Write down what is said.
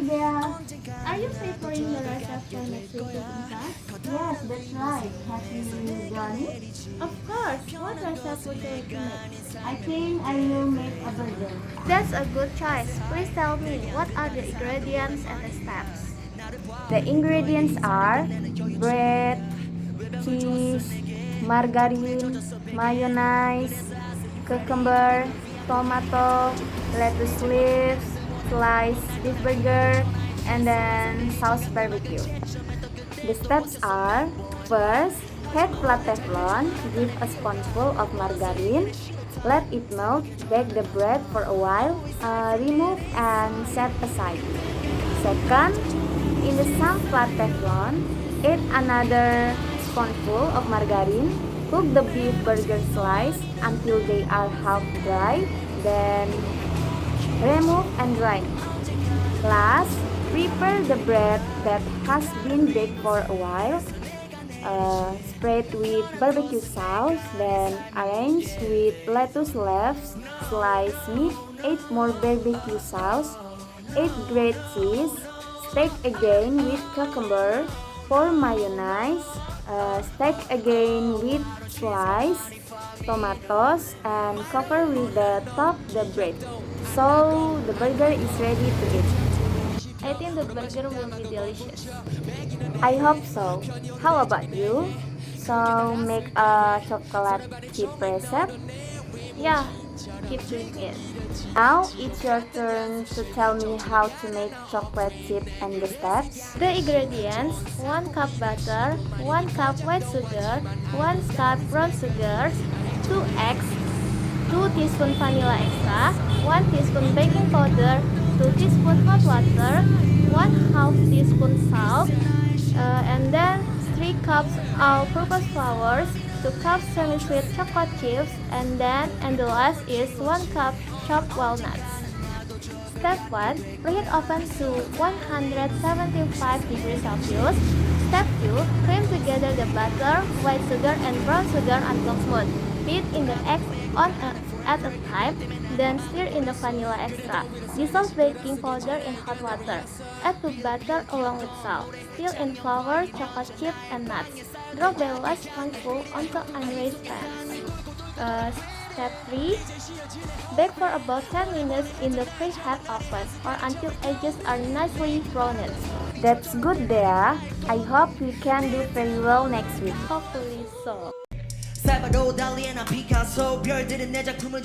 Dea. Are you preparing the recipe for next week cooking class? Yes, that's right. Have you done it? Of course. What recipe would you like to make? I think I will make a burger. That's a good choice. Please tell me what are the ingredients and the steps. The ingredients are bread, cheese, margarine, mayonnaise, cucumber, tomato, lettuce leaves, sliced beef burger, and then sauce barbecue. The steps are: first, heat flat Teflon, give a spoonful of margarine, let it melt, bake the bread for a while, remove and set aside. Second, in the same flat Teflon, add another spoonful of margarine, cook the beef burger slice until they are half dry, then remove and dry. Last, prepare the bread that has been baked for a while. Spread with barbecue sauce, then arrange with lettuce leaves, sliced meat, add more barbecue sauce, add grated cheese, stack again with cucumber, pour mayonnaise, stack again with sliced tomatoes, and cover with the top the bread. So the burger is ready to eat. I think the burger will be delicious. I hope so. How about you? So make a chocolate chip recipe. Yeah, keep doing it. Now it's your turn to tell me how to make chocolate chip and the steps. The ingredients: 1 cup butter, 1 cup white sugar, 1 cup brown sugar, 2 eggs, 2 teaspoon vanilla extra, 1 teaspoon baking powder, 2 teaspoon hot water, 1/2 teaspoon salt, and then 3 cups all-purpose flour, 2 cups semi-sweet chocolate chips, and the last is 1 cup chopped walnuts. Step 1. Preheat oven to 175 degrees Celsius. Step 2. Cream together the butter, white sugar, and brown sugar until smooth. Beat in the eggs at a time, then stir in the vanilla extra. Dissolve baking powder in hot water. Add the butter along with salt. Stir in flour, chocolate chip, and nuts. Drop the last spoonful onto unraised pan. Step 3. Bake for about 10 minutes in the preheat oven or until edges are nicely browned. That's good, Dea. I hope we can do very well next week. Hopefully so. 살바도 달리나 피카소 별들은 내 작품을